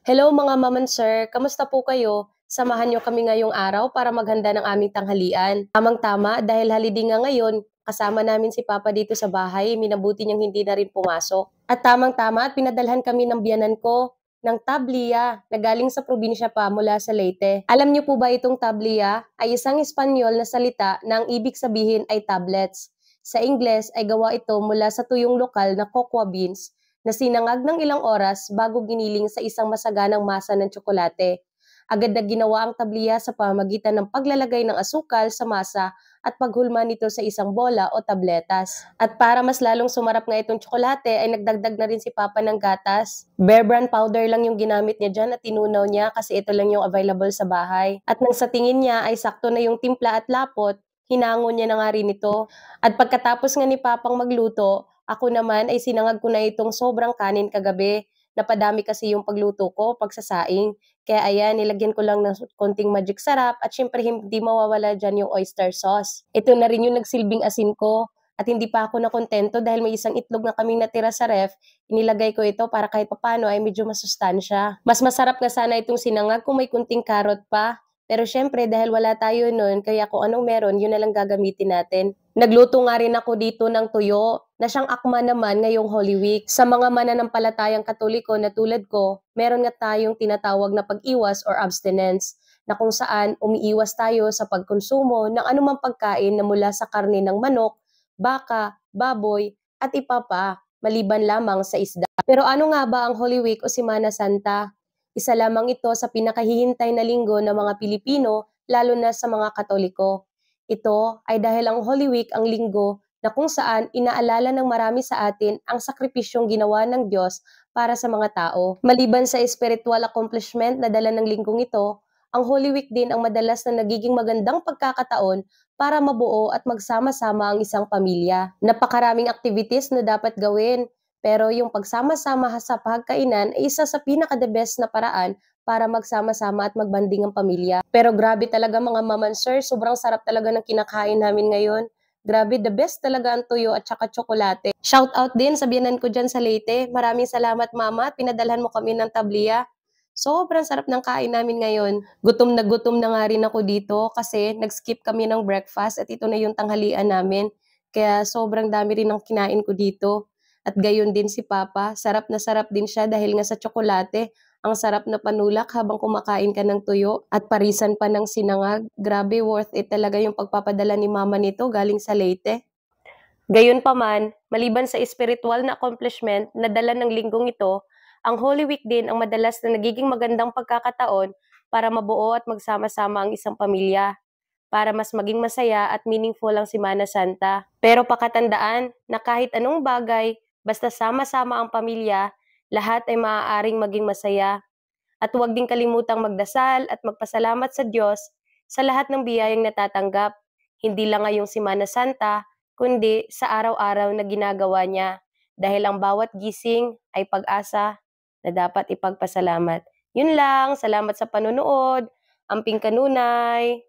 Hello mga ma'am and sir, kamusta po kayo? Samahan niyo kami ngayong araw para maghanda ng aming tanghalian. Tamang-tama dahil holiday nga ngayon, kasama namin si Papa dito sa bahay, minabuti niyang hindi na rin pumasok. At tamang-tama at pinadalhan kami ng biyanan ko ng tabliya na galing sa probinsya pa mula sa Leyte. Alam niyo po ba itong tabliya ay isang Espanyol na salita na ang ibig sabihin ay tablets. Sa Ingles ay gawa ito mula sa tuyong lokal na cocoa beans na sinangag ng ilang oras bago giniling sa isang masaganang masa ng tsokolate. Agad na ginawa ang tabliya sa pamamagitan ng paglalagay ng asukal sa masa at paghulma nito sa isang bola o tabletas. At para mas lalong sumarap nga itong tsokolate ay nagdagdag na rin si Papa ng gatas. Bear Brand powder lang yung ginamit niya dyan at tinunaw niya kasi ito lang yung available sa bahay. At nang sa tingin niya ay sakto na yung timpla at lapot, hinangon niya na nga rin ito. At pagkatapos nga ni Papang magluto, ako naman ay sinangag ko na itong sobrang kanin kagabi. Napadami kasi yung pagluto ko, pagsasaing. Kaya ayan, nilagyan ko lang ng konting magic sarap at syempre hindi mawawala dyan yung oyster sauce. Ito na rin yung nagsilbing asin ko. At hindi pa ako nakontento dahil may isang itlog na kaming natira sa ref, inilagay ko ito para kahit papano ay medyo masustansya. Mas masarap nga sana itong sinangag kung may kunting carrot pa. Pero syempre dahil wala tayo nun, kaya kung anong meron, yun na lang gagamitin natin. Nagluto nga rin ako dito ng tuyo na siyang akma naman ngayong Holy Week. Sa mga mananampalatayang Katoliko na tulad ko, meron nga tayong tinatawag na pag-iwas or abstinence na kung saan umiiwas tayo sa pagkonsumo ng anumang pagkain na mula sa karne ng manok, baka, baboy, at iba pa, maliban lamang sa isda. Pero ano nga ba ang Holy Week o Semana Santa? Isa lamang ito sa pinakahihintay na linggo ng mga Pilipino, lalo na sa mga Katoliko. Ito ay dahil ang Holy Week ang linggo na kung saan inaalala ng marami sa atin ang sakripisyong ginawa ng Diyos para sa mga tao. Maliban sa spiritual accomplishment na dala ng linggong ito, ang Holy Week din ang madalas na nagiging magandang pagkakataon para mabuo at magsama-sama ang isang pamilya. Napakaraming activities na dapat gawin, pero yung pagsama-sama sa pagkainan ay isa sa pinaka-the best na paraan para magsama-sama at magbanding ang pamilya. Pero grabe talaga mga ma'am and sir, sobrang sarap talaga ng kinakain namin ngayon. Grabe, the best talaga ang tuyo at saka tsokolate. Shout out din sa biyanan ko dyan sa Leyte. Maraming salamat mama at pinadalhan mo kami ng tabliya. Sobrang sarap ng kain namin ngayon. Gutom na nga rin ako dito kasi nag-skip kami ng breakfast at ito na yung tanghalian namin. Kaya sobrang dami rin ang kinain ko dito. At gayon din si Papa, sarap na sarap din siya dahil nga sa tsokolate. Ang sarap na panulak habang kumakain ka ng tuyo at parisan pa ng sinangag. Grabe, worth it talaga yung pagpapadala ni Mama nito galing sa Leyte. Gayunpaman, maliban sa espiritual na accomplishment na dala ng linggong ito, ang Holy Week din ang madalas na nagiging magandang pagkakataon para mabuo at magsama-sama ang isang pamilya, para mas maging masaya at meaningful ang Semana Santa. Pero pakatandaan na kahit anong bagay, basta sama-sama ang pamilya, lahat ay maaaring maging masaya. At huwag din kalimutang magdasal at magpasalamat sa Diyos sa lahat ng biyayang natatanggap, hindi lang ngayong Semana Santa, kundi sa araw-araw na ginagawa niya. Dahil ang bawat gising ay pag-asa na dapat ipagpasalamat. Yun lang, salamat sa panonood. Amping kanunay!